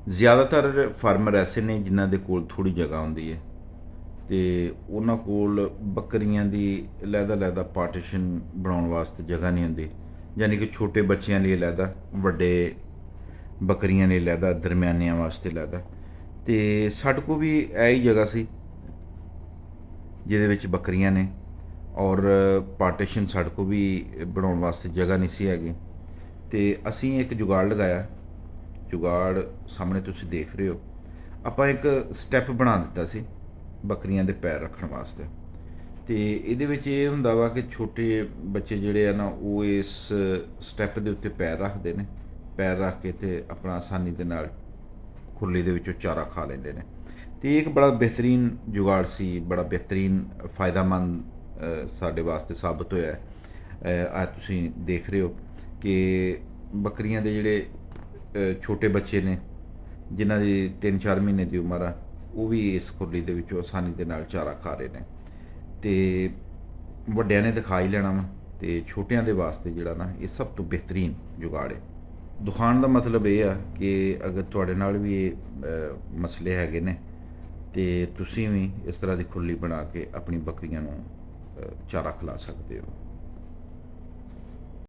ਜ਼ਿਆਦਾਤਰ ਫਾਰਮਰ ਐਸੇ ਨੇ ਜਿਨ੍ਹਾਂ ਦੇ ਕੋਲ ਥੋੜ੍ਹੀ ਜਗ੍ਹਾ ਹੁੰਦੀ ਹੈ ਅਤੇ ਉਹਨਾਂ ਕੋਲ ਬੱਕਰੀਆਂ ਦੀ ਅਲੱਗ ਪਾਰਟੀਸ਼ਨ ਬਣਾਉਣ ਵਾਸਤੇ ਜਗ੍ਹਾ ਨਹੀਂ ਹੁੰਦੀ। ਯਾਨੀ ਕਿ ਛੋਟੇ ਬੱਚਿਆਂ ਲਈ ਅਲੱਗ, ਵੱਡੇ ਬੱਕਰੀਆਂ ਲਈ ਅਲੱਗ, ਦਰਮਿਆਨਿਆਂ ਵਾਸਤੇ ਅਲੱਗ। ਅਤੇ ਸਾਡੇ ਕੋਲ ਵੀ ਇਹ ਹੀ ਜਗ੍ਹਾ ਸੀ ਜਿਹਦੇ ਵਿੱਚ ਬੱਕਰੀਆਂ ਨੇ, ਔਰ ਪਾਰਟੀਸ਼ਨ ਸਾਡੇ ਕੋਲ ਵੀ ਬਣਾਉਣ ਵਾਸਤੇ ਜਗ੍ਹਾ ਨਹੀਂ ਸੀ ਹੈਗੀ। ਅਤੇ ਅਸੀਂ ਇੱਕ ਜੁਗਾੜ ਲਗਾਇਆ। ਜੁਗਾੜ ਸਾਹਮਣੇ ਤੁਸੀਂ ਦੇਖ ਰਹੇ ਹੋ। ਆਪਾਂ ਇੱਕ ਸਟੈਪ ਬਣਾ ਦਿੱਤਾ ਸੀ ਬੱਕਰੀਆਂ ਦੇ ਪੈਰ ਰੱਖਣ ਵਾਸਤੇ। ਅਤੇ ਇਹਦੇ ਵਿੱਚ ਇਹ ਹੁੰਦਾ ਵਾ ਕਿ ਛੋਟੇ ਬੱਚੇ ਜਿਹੜੇ ਆ ਨਾ, ਉਹ ਇਸ ਸਟੈਪ ਦੇ ਉੱਤੇ ਪੈਰ ਰੱਖਦੇ ਨੇ। ਪੈਰ ਰੱਖ ਕੇ ਅਤੇ ਆਪਣਾ ਆਸਾਨੀ ਦੇ ਨਾਲ ਖੁਰਲੀ ਦੇ ਵਿੱਚੋਂ ਚਾਰਾ ਖਾ ਲੈਂਦੇ ਨੇ। ਅਤੇ ਇਹ ਇੱਕ ਬੜਾ ਬਿਹਤਰੀਨ ਜੁਗਾੜ ਸੀ, ਬੜਾ ਬਿਹਤਰੀਨ ਫਾਇਦਾਮੰਦ ਸਾਡੇ ਵਾਸਤੇ ਸਾਬਤ ਹੋਇਆ। ਅੱਜ ਤੁਸੀਂ ਦੇਖ ਰਹੇ ਹੋ ਕਿ ਬੱਕਰੀਆਂ ਦੇ ਜਿਹੜੇ ਛੋਟੇ ਬੱਚੇ ਨੇ, ਜਿਨ੍ਹਾਂ ਦੀ 3-4 ਮਹੀਨੇ ਦੀ ਉਮਰ ਆ, ਉਹ ਵੀ ਇਸ ਖੁਰਲੀ ਦੇ ਵਿੱਚੋਂ ਆਸਾਨੀ ਦੇ ਨਾਲ ਚਾਰਾ ਖਾ ਰਹੇ ਨੇ। ਅਤੇ ਵੱਡਿਆਂ ਨੇ ਦਿਖਾ ਹੀ ਲੈਣਾ ਵਾ, ਅਤੇ ਛੋਟਿਆਂ ਦੇ ਵਾਸਤੇ ਜਿਹੜਾ ਨਾ, ਇਹ ਸਭ ਤੋਂ ਬਿਹਤਰੀਨ ਜੁਗਾੜ ਹੈ। ਦਿਖਾਉਣ ਦਾ ਮਤਲਬ ਇਹ ਆ ਕਿ ਅਗਰ ਤੁਹਾਡੇ ਨਾਲ ਵੀ ਇਹ ਮਸਲੇ ਹੈਗੇ ਨੇ, ਅਤੇ ਤੁਸੀਂ ਵੀ ਇਸ ਤਰ੍ਹਾਂ ਦੀ ਖੁਰਲੀ ਬਣਾ ਕੇ ਆਪਣੀ ਬੱਕਰੀਆਂ ਨੂੰ ਚਾਰਾ ਖਿਲਾ ਸਕਦੇ ਹੋ।